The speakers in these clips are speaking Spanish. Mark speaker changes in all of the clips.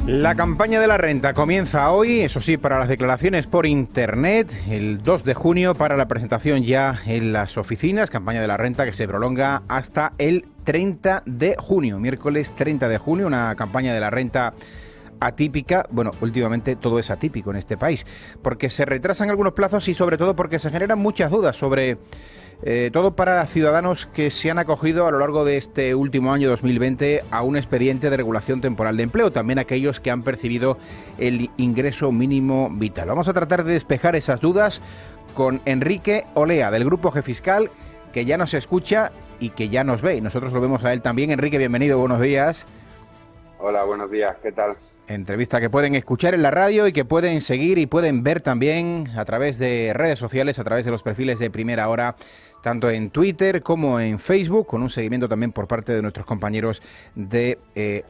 Speaker 1: La campaña de la renta comienza hoy, eso sí, para las declaraciones por internet, el 2 de junio para la presentación ya en las oficinas, campaña de la renta que se prolonga hasta el 30 de junio, miércoles 30 de junio, una campaña de la renta atípica. Bueno, últimamente todo es atípico en este país, porque se retrasan algunos plazos y sobre todo porque se generan muchas dudas sobre todo para ciudadanos que se han acogido a lo largo de este último año 2020 a un expediente de regulación temporal de empleo, también aquellos que han percibido el ingreso mínimo vital. Vamos a tratar de despejar esas dudas con Enrique Olea, del Grupo GEFiscal, que ya nos escucha y que ya nos ve, y nosotros lo vemos a él también. Enrique, bienvenido, buenos días.
Speaker 2: Hola, buenos días, ¿qué tal?
Speaker 1: Entrevista que pueden escuchar en la radio y que pueden seguir y pueden ver también a través de redes sociales, a través de los perfiles de Primera Hora, tanto en Twitter como en Facebook, con un seguimiento también por parte de nuestros compañeros de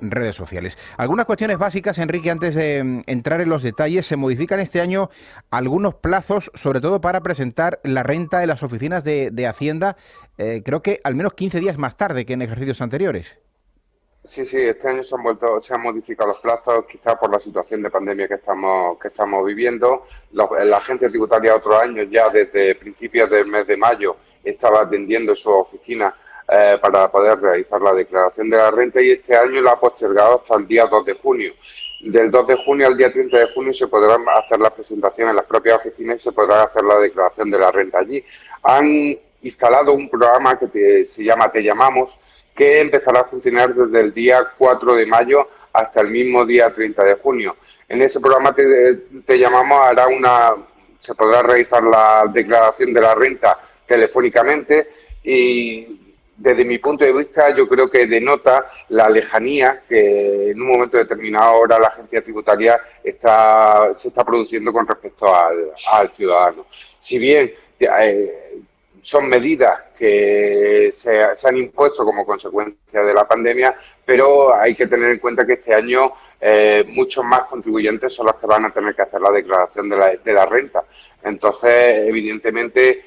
Speaker 1: redes sociales. Algunas cuestiones básicas, Enrique, antes de entrar en los detalles. Se modifican este año algunos plazos, sobre todo para presentar la renta en las oficinas de Hacienda, creo que al menos 15 días más tarde que en ejercicios anteriores.
Speaker 2: Sí, este año se han modificado los plazos, quizás por la situación de pandemia que estamos viviendo. La agencia tributaria otros años, ya desde principios del mes de mayo, estaba atendiendo su oficina para poder realizar la declaración de la renta, y este año la ha postergado hasta el día 2 de junio. Del 2 de junio al día 30 de junio se podrán hacer las presentaciones en las propias oficinas y se podrá hacer la declaración de la renta allí. Han instalado un programa que se llama Te Llamamos, que empezará a funcionar desde el día 4 de mayo hasta el mismo día 30 de junio. En ese programa Te Llamamos se podrá realizar la declaración de la renta telefónicamente, y desde mi punto de vista yo creo que denota la lejanía que en un momento determinado ahora la agencia tributaria se está produciendo con respecto al ciudadano. Si bien son medidas que se han impuesto como consecuencia de la pandemia, pero hay que tener en cuenta que este año muchos más contribuyentes son los que van a tener que hacer la declaración de la renta. Entonces, evidentemente,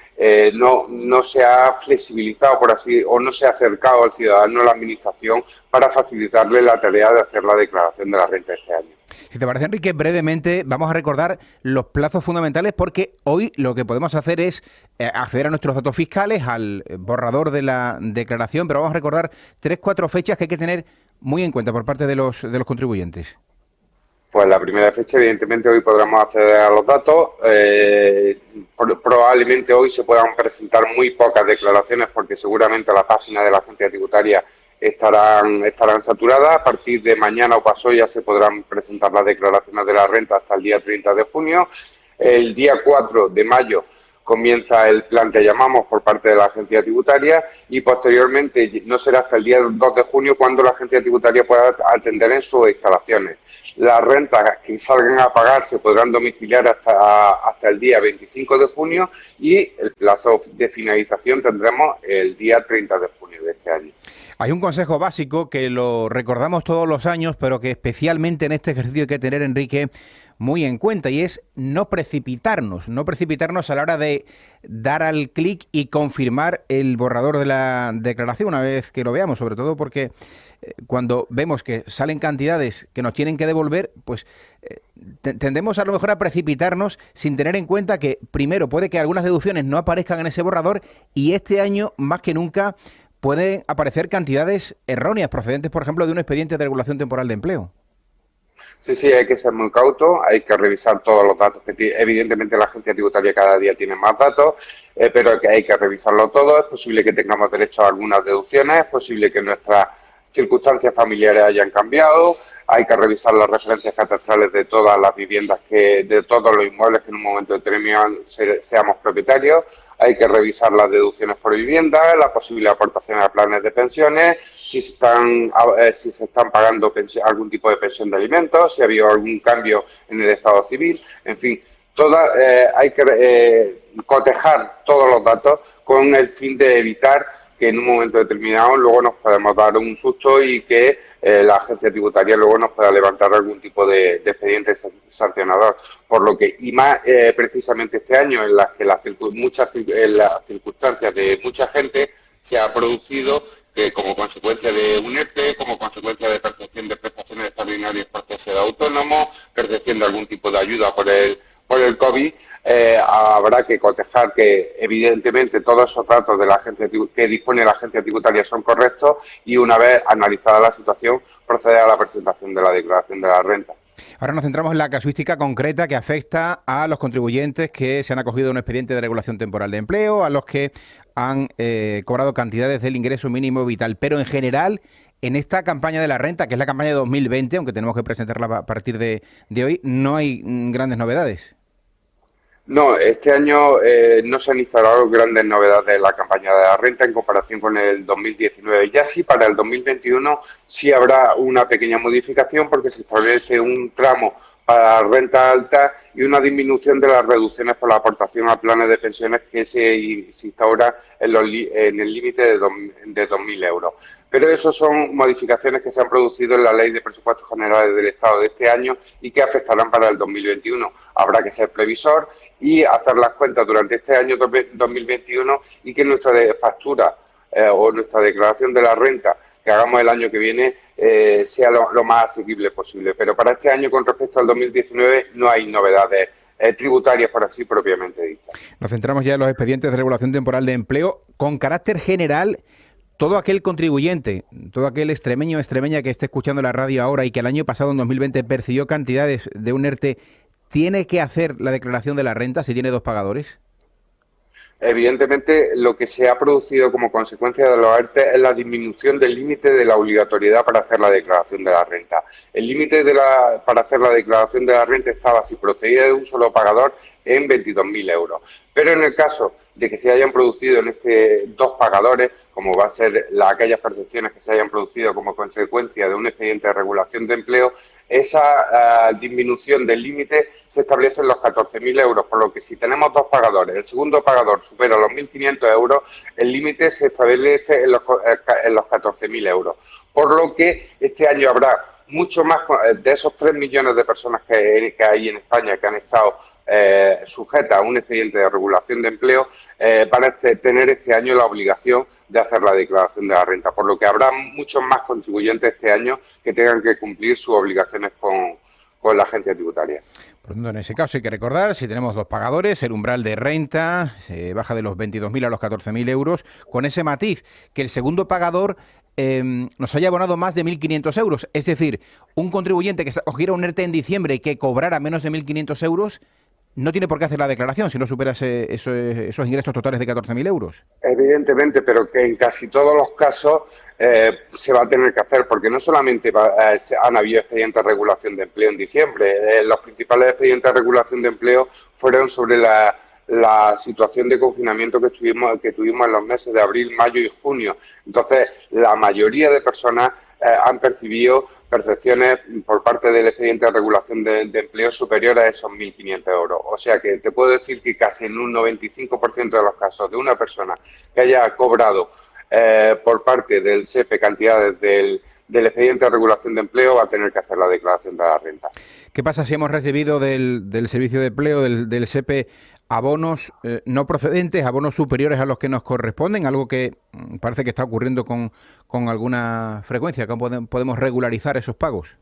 Speaker 2: no se ha flexibilizado, o no se ha acercado al ciudadano a la administración para facilitarle la tarea de hacer la declaración de la renta este año.
Speaker 1: Si te parece, Enrique, brevemente vamos a recordar los plazos fundamentales, porque hoy lo que podemos hacer es acceder a nuestros datos fiscales, al borrador de la declaración, pero vamos a recordar 3-4 fechas que hay que tener muy en cuenta por parte de los contribuyentes.
Speaker 2: Pues la primera fecha, evidentemente, hoy podremos acceder a los datos. Probablemente hoy se puedan presentar muy pocas declaraciones, porque seguramente la página de la agencia tributaria estarán saturadas. A partir de mañana o pasado ya se podrán presentar las declaraciones de la renta hasta el día 30 de junio. El día 4 de mayo comienza el plan Te Llamamos por parte de la agencia tributaria, y posteriormente no será hasta el día 2 de junio cuando la agencia tributaria pueda atender en sus instalaciones. Las rentas que salgan a pagar se podrán domiciliar hasta el día 25 de junio, y el plazo de finalización tendremos el día 30 de junio de este año.
Speaker 1: Hay un consejo básico que lo recordamos todos los años, pero que especialmente en este ejercicio hay que tener, Enrique, muy en cuenta, y es no precipitarnos a la hora de dar al clic y confirmar el borrador de la declaración una vez que lo veamos, sobre todo porque cuando vemos que salen cantidades que nos tienen que devolver, pues tendemos a lo mejor a precipitarnos sin tener en cuenta que, primero, puede que algunas deducciones no aparezcan en ese borrador, y este año, más que nunca, pueden aparecer cantidades erróneas procedentes, por ejemplo, de un expediente de regulación temporal de empleo.
Speaker 2: Sí, hay que ser muy cauto, hay que revisar todos los datos evidentemente la agencia tributaria cada día tiene más datos, pero hay que revisarlo todo. Es posible que tengamos derecho a algunas deducciones, es posible que nuestras circunstancias familiares hayan cambiado, hay que revisar las referencias catastrales de todas las viviendas, de todos los inmuebles que en un momento determinado seamos propietarios, hay que revisar las deducciones por vivienda, la posible aportación a planes de pensiones, si se están pagando algún tipo de pensión de alimentos, si ha habido algún cambio en el estado civil, en fin. Hay que cotejar todos los datos con el fin de evitar que en un momento determinado luego nos podemos dar un susto y que la agencia tributaria luego nos pueda levantar algún tipo de expediente sancionador. Por lo que, y más precisamente este año, en las que las circunstancias de mucha gente se ha producido como consecuencia de un ERTE, como consecuencia de percepción de prestaciones extraordinarias por cese de autor, que cotejar que evidentemente todos esos datos de la agencia que dispone la agencia tributaria son correctos y una vez analizada la situación proceder a la presentación de la declaración de la renta.
Speaker 1: Ahora nos centramos en la casuística concreta que afecta a los contribuyentes que se han acogido a un expediente de regulación temporal de empleo, a los que han cobrado cantidades del ingreso mínimo vital. Pero en general, en esta campaña de la renta, que es la campaña de 2020, aunque tenemos que presentarla a partir de hoy, no hay grandes novedades.
Speaker 2: No, este año no se han instalado grandes novedades en la campaña de la renta en comparación con el 2019. Ya sí, para el 2021 sí habrá una pequeña modificación porque se establece un tramo para renta alta y una disminución de las reducciones por la aportación a planes de pensiones que se instaura en el límite de 2.000 euros. Pero eso son modificaciones que se han producido en la Ley de Presupuestos Generales del Estado de este año y que afectarán para el 2021. Habrá que ser previsor y hacer las cuentas durante este año 2021 y que nuestra factura o nuestra declaración de la renta que hagamos el año que viene sea lo más asequible posible. Pero para este año, con respecto al 2019, no hay novedades tributarias, por así propiamente dichas.
Speaker 1: Nos centramos ya en los expedientes de regulación temporal de empleo. Con carácter general, todo aquel contribuyente, todo aquel extremeño o extremeña que esté escuchando la radio ahora y que el año pasado, en 2020, percibió cantidades de un ERTE, ¿tiene que hacer la declaración de la renta si tiene dos pagadores?
Speaker 2: Evidentemente, lo que se ha producido como consecuencia de los ERTE es la disminución del límite de la obligatoriedad para hacer la declaración de la renta. El límite para hacer la declaración de la renta estaba, si procedía de un solo pagador, en 22.000 euros. Pero en el caso de que se hayan producido en dos pagadores, como va a ser aquellas percepciones que se hayan producido como consecuencia de un expediente de regulación de empleo, esa disminución del límite se establece en los 14.000 euros, por lo que si tenemos dos pagadores, el segundo pagador supera los 1.500 euros, el límite se establece en los 14.000 euros. Por lo que este año habrá mucho más de esos 3 millones de personas que hay en España que han estado sujetas a un expediente de regulación de empleo, van a tener este año la obligación de hacer la declaración de la renta, por lo que habrá muchos más contribuyentes este año que tengan que cumplir sus obligaciones con la agencia tributaria.
Speaker 1: Por lo tanto, en ese caso hay que recordar, si tenemos dos pagadores, el umbral de renta se baja de los 22.000 a los 14.000 euros, con ese matiz, que el segundo pagador nos haya abonado más de 1.500 euros. Es decir, un contribuyente que cogiera un ERTE en diciembre y que cobrara menos de 1.500 euros, no tiene por qué hacer la declaración si no supera esos ingresos totales de 14.000 euros.
Speaker 2: Evidentemente, pero que en casi todos los casos se va a tener que hacer, porque no solamente han habido expedientes de regulación de empleo en diciembre, los principales expedientes de regulación de empleo fueron sobre la situación de confinamiento que tuvimos en los meses de abril, mayo y junio. Entonces, la mayoría de personas han percibido percepciones por parte del expediente de regulación de empleo superiores a esos 1.500 euros. O sea que te puedo decir que casi en un 95% de los casos de una persona que haya cobrado por parte del SEPE cantidades del expediente de regulación de empleo va a tener que hacer la declaración de la renta.
Speaker 1: ¿Qué pasa si hemos recibido del Servicio de Empleo, del SEPE, abonos no procedentes, abonos superiores a los que nos corresponden? Algo que parece que está ocurriendo con alguna frecuencia. ¿Cómo podemos regularizar esos pagos?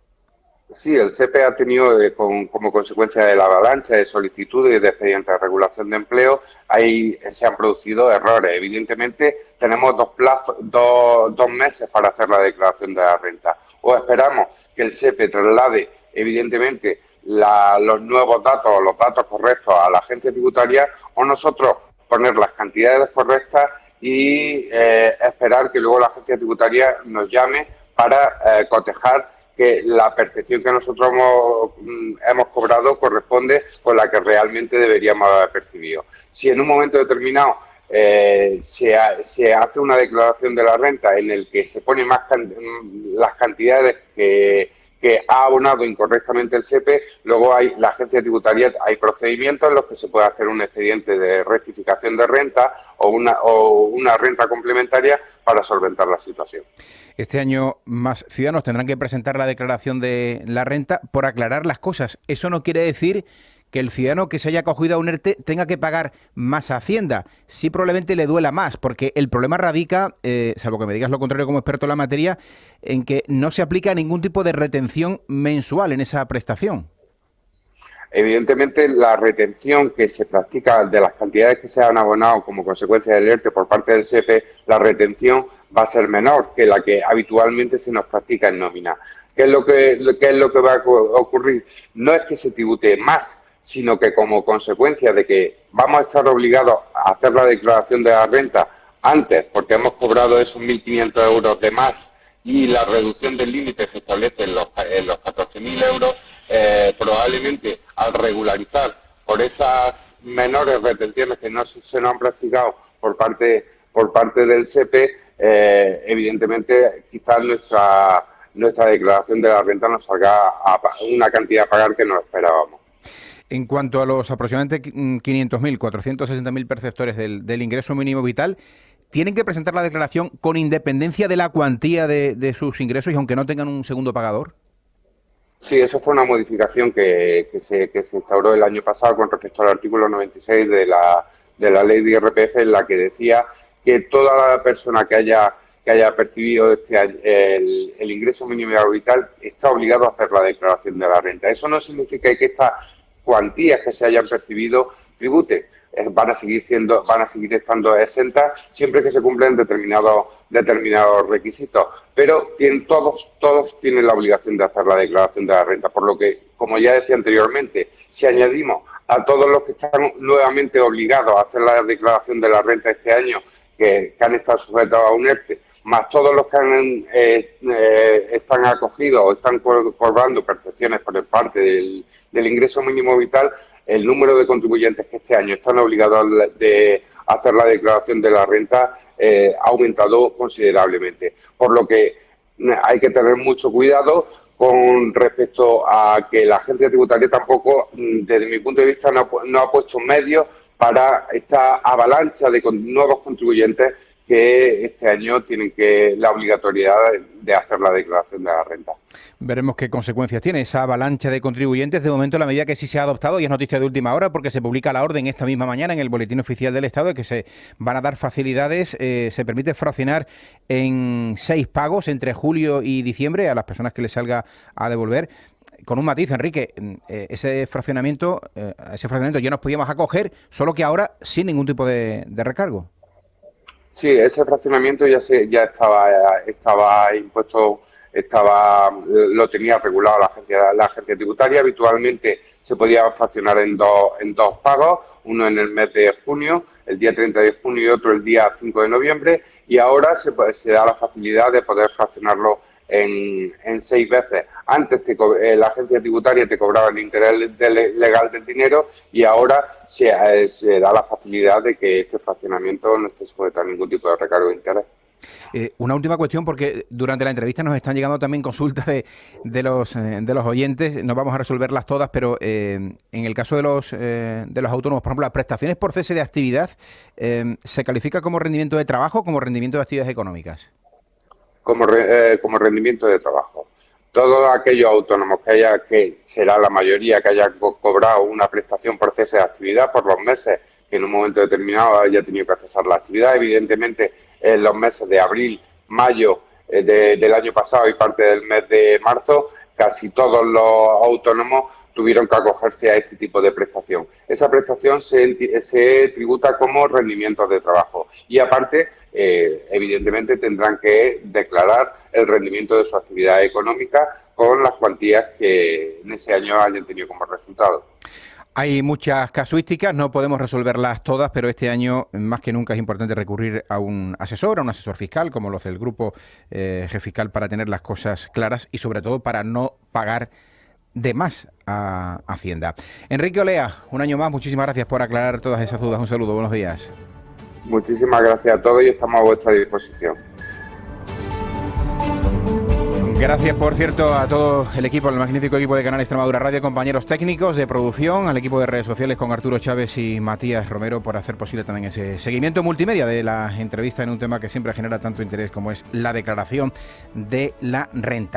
Speaker 2: Sí, el SEPE ha tenido como consecuencia de la avalancha de solicitudes y de expedientes de regulación de empleo, ahí se han producido errores. Evidentemente, tenemos dos meses para hacer la declaración de la renta. O esperamos que el SEPE traslade, evidentemente, los nuevos datos o los datos correctos a la agencia tributaria, o nosotros poner las cantidades correctas y esperar que luego la agencia tributaria nos llame para cotejar que la percepción que nosotros hemos cobrado corresponde con la que realmente deberíamos haber percibido. Si en un momento determinado se hace una declaración de la renta en el que se ponen las cantidades que ha abonado incorrectamente el SEPE, luego la agencia tributaria, hay procedimientos en los que se puede hacer un expediente de rectificación de renta o una renta complementaria para solventar la situación.
Speaker 1: Este año más ciudadanos tendrán que presentar la declaración de la renta por aclarar las cosas. Eso no quiere decir que el ciudadano que se haya acogido a un ERTE tenga que pagar más a Hacienda. Sí, probablemente le duela más, porque el problema radica, salvo que me digas lo contrario como experto en la materia, en que no se aplica ningún tipo de retención mensual en esa prestación.
Speaker 2: Evidentemente, la retención que se practica de las cantidades que se han abonado como consecuencia del ERTE por parte del SEPE, la retención va a ser menor que la que habitualmente se nos practica en nómina. ¿Qué es lo que va a ocurrir? No es que se tribute más, sino que como consecuencia de que vamos a estar obligados a hacer la declaración de la renta antes, porque hemos cobrado esos 1.500 euros de más y la reducción del límite se establece en los 14.000 euros, probablemente al regularizar por esas menores retenciones que no se nos han practicado por parte del SEPE, evidentemente quizás nuestra declaración de la renta nos salga a una cantidad a pagar que no esperábamos.
Speaker 1: En cuanto a los aproximadamente 500.000, 460.000 perceptores del ingreso mínimo vital, ¿tienen que presentar la declaración con independencia de la cuantía de sus ingresos y aunque no tengan un segundo pagador?
Speaker 2: Sí, eso fue una modificación que se instauró el año pasado con respecto al artículo 96 de la ley de IRPF, en la que decía que toda la persona que haya percibido el ingreso mínimo vital está obligado a hacer la declaración de la renta. Eso no significa que estas cuantías que se hayan percibido tributen. Van a seguir estando exentas siempre que se cumplen determinados requisitos, pero todos tienen la obligación de hacer la declaración de la renta, por lo que, como ya decía anteriormente, si añadimos a todos los que están nuevamente obligados a hacer la declaración de la renta este año, que han estado sujetos a un ERTE, más todos los que están acogidos o están cobrando percepciones por parte del ingreso mínimo vital, el número de contribuyentes que este año están obligados de hacer la declaración de la renta ha aumentado considerablemente. Por lo que hay que tener mucho cuidado con respecto a que la agencia tributaria tampoco, desde mi punto de vista, no ha puesto medios para esta avalancha de nuevos contribuyentes que este año tienen la obligatoriedad de hacer la declaración de la renta.
Speaker 1: Veremos qué consecuencias tiene esa avalancha de contribuyentes. De momento, la medida que sí se ha adoptado, y es noticia de última hora, porque se publica la orden esta misma mañana en el Boletín Oficial del Estado, de que se van a dar facilidades. Se permite fraccionar en 6 pagos entre julio y diciembre a las personas que les salga a devolver. Con un matiz, Enrique, ese fraccionamiento ya nos podíamos acoger, solo que ahora sin ningún tipo de recargo.
Speaker 2: Sí, ese fraccionamiento ya estaba impuesto, lo tenía regulado la agencia tributaria. Habitualmente se podía fraccionar en dos pagos, uno en el mes de junio, el día 30 de junio, y otro el día 5 de noviembre, y ahora se da la facilidad de poder fraccionarlo en 6 veces. Antes la agencia tributaria te cobraba el interés legal del dinero, y ahora se da la facilidad de que este fraccionamiento no esté sujeto a ningún tipo de recargo de interés.
Speaker 1: Una última cuestión, porque durante la entrevista nos están llegando también consultas de los oyentes. No vamos a resolverlas todas, pero en el caso de los autónomos, por ejemplo, las prestaciones por cese de actividad, ¿se califica como rendimiento de trabajo o como rendimiento de actividades económicas?
Speaker 2: Como rendimiento de trabajo. Todos aquellos autónomos que será la mayoría, que hayan cobrado una prestación por cese de actividad por los meses que en un momento determinado haya tenido que cesar la actividad, evidentemente en los meses de abril, mayo del año pasado y parte del mes de marzo, casi todos los autónomos tuvieron que acogerse a este tipo de prestación. Esa prestación se tributa como rendimientos de trabajo y aparte, evidentemente, tendrán que declarar el rendimiento de su actividad económica con las cuantías que en ese año hayan tenido como resultado.
Speaker 1: Hay muchas casuísticas, no podemos resolverlas todas, pero este año más que nunca es importante recurrir a un asesor fiscal, como los del grupo G-Fiscal, para tener las cosas claras y sobre todo para no pagar de más a Hacienda. Enrique Olea, un año más, muchísimas gracias por aclarar todas esas dudas. Un saludo, buenos días.
Speaker 2: Muchísimas gracias a todos y estamos a vuestra disposición.
Speaker 1: Gracias, por cierto, a todo el equipo, el magnífico equipo de Canal Extremadura Radio, compañeros técnicos de producción, al equipo de redes sociales con Arturo Chávez y Matías Romero por hacer posible también ese seguimiento multimedia de la entrevista en un tema que siempre genera tanto interés como es la declaración de la renta.